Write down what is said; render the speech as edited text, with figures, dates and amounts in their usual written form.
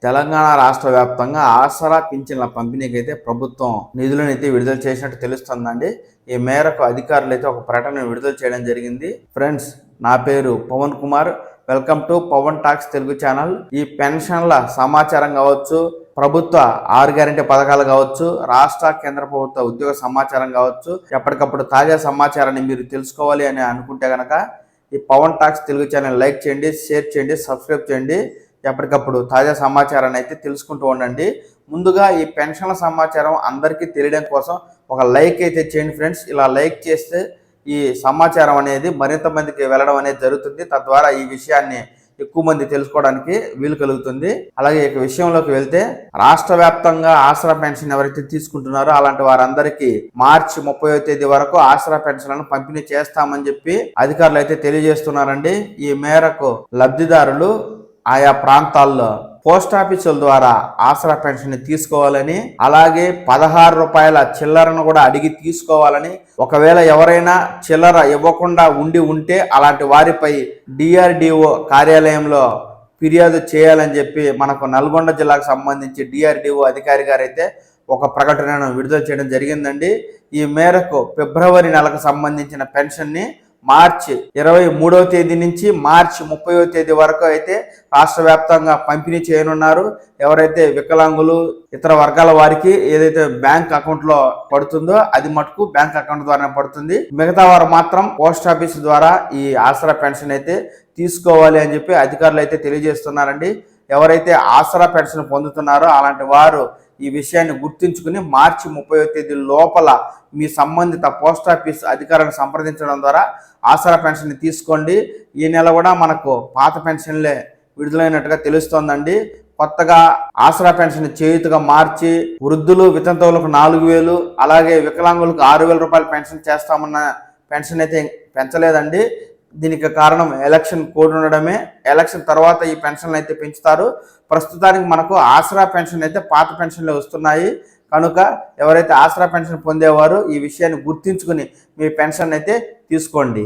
తెలంగాణ రాష్ట్ర వ్యాప్తంగా ఆసరా పింఛన్ల పంపిణీకి అయితే ప్రభుత్వం నిధులను అయితే విడుదల చేసినట్టు తెలుస్తుందండి. ఈ మేరకు అధికారులు అయితే ఒక ప్రకటన విడుదల చేయడం జరిగింది. ఫ్రెండ్స్, నా పేరు Pavan Kumar. Welcome to Pavan talks Telugu channel. ఈ పెన్షన్ల సమాచారం కావచ్చు, ప్రభుత్వ 6 గ్యారెంటీ పథకాలు కావచ్చు, రాష్ట్ర కేంద్ర ప్రభుత్వ ఉద్యోగ సమాచారం కావచ్చు, ఎప్పటికప్పుడు తాజా సమాచారాన్ని మీరు తెలుసుకోవాలి అని అనుకుంటే కనుక ఈ Pavan talks Telugu channel like చేయండి, షేర్ చేయండి, సబ్స్క్రైబ్ చేయండి. ఎప్పటికప్పుడు తాజా సమాచారాన్ని అయితే తెలుసుకుంటూ ఉండండి. ముందుగా ఈ పెన్షన్ల సమాచారం అందరికీ తెలియడం కోసం ఒక లైక్ అయితే చేయండి ఫ్రెండ్స్. ఇలా లైక్ చేస్తే ఈ సమాచారం అనేది మరింత మందికి వెళ్ళడం అనేది జరుగుతుంది. తద్వారా ఈ విషయాన్ని ఎక్కువ మంది తెలుసుకోవడానికి వీలు కలుగుతుంది. అలాగే ఈ విషయంలోకి వెళ్తే, రాష్ట్ర వ్యాప్తంగా ఆసరా పెన్షన్ ఎవరైతే తీసుకుంటున్నారో అలాంటి వారందరికీ మార్చి 30వ తేదీ వరకు ఆసరా పెన్షన్లను పంపిణీ చేస్తామని చెప్పి అధికారులు అయితే తెలియజేస్తున్నారండి. ఈ మేరకు లబ్ధిదారులు ఆయా ప్రాంతాల్లో పోస్ట్ ఆఫీసుల ద్వారా ఆసరా పెన్షన్ తీసుకోవాలని, అలాగే 16 రూపాయల చిల్లరను కూడా అడిగి తీసుకోవాలని, ఒకవేళ ఎవరైనా చిల్లర ఇవ్వకుండా ఉంటే అలాంటి వారిపై డిఆర్డిఓ కార్యాలయంలో ఫిర్యాదు చేయాలని చెప్పి మనకు నల్గొండ జిల్లాకు సంబంధించి డిఆర్డిఓ అధికారి గారు అయితే ఒక ప్రకటనను విడుదల చేయడం జరిగిందండి. ఈ మేరకు ఫిబ్రవరి నెలకు సంబంధించిన పెన్షన్ని మార్చి 23వ తేదీ నుంచి మార్చి 30వ తేదీ వరకు అయితే రాష్ట్ర వ్యాప్తంగా పంపిణీ చేయనున్నారు. ఎవరైతే వికలాంగులు, ఇతర వర్గాల వారికి ఏదైతే బ్యాంక్ అకౌంట్ లో పడుతుందో అది మటుకు బ్యాంక్ అకౌంట్ ద్వారా పడుతుంది. మిగతా వారు మాత్రం పోస్ట్ ఆఫీస్ ద్వారా ఈ ఆసరా పెన్షన్ అయితే తీసుకోవాలి అని చెప్పి అధికారులు అయితే తెలియజేస్తున్నారండి. ఎవరైతే ఆసరా పెన్షన్ పొందుతున్నారో అలాంటి వారు ఈ విషయాన్ని గుర్తుంచుకుని మార్చి 30వ తేదీ లోపల మీ సంబంధిత పోస్ట్ ఆఫీస్ అధికారులను సంప్రదించడం ద్వారా ఆసరా పెన్షన్ తీసుకోండి. ఈ నెల కూడా మనకు పాత పెన్షన్లే విడుదలైనట్టుగా తెలుస్తోందండి. కొత్తగా ఆసరా పెన్షన్ చేయుతగా మార్చి వృద్ధులు, వితంతువులకు 4,000, అలాగే వికలాంగులకు 6,000 రూపాయలు పెన్షన్ చేస్తామన్న పెన్షన్ అయితే పెంచలేదండి. దీనికి కారణం ఎలక్షన్ కోడ్ ఉండడమే. ఎలక్షన్ తర్వాత ఈ పెన్షన్లు అయితే పెంచుతారు. ప్రస్తుతానికి మనకు ఆసరా పెన్షన్ అయితే పాత పెన్షన్లు వస్తున్నాయి కనుక ఎవరైతే ఆసరా పెన్షన్ పొందేవారో ఈ విషయాన్ని గుర్తించుకుని మీ పెన్షన్ అయితే తీసుకోండి.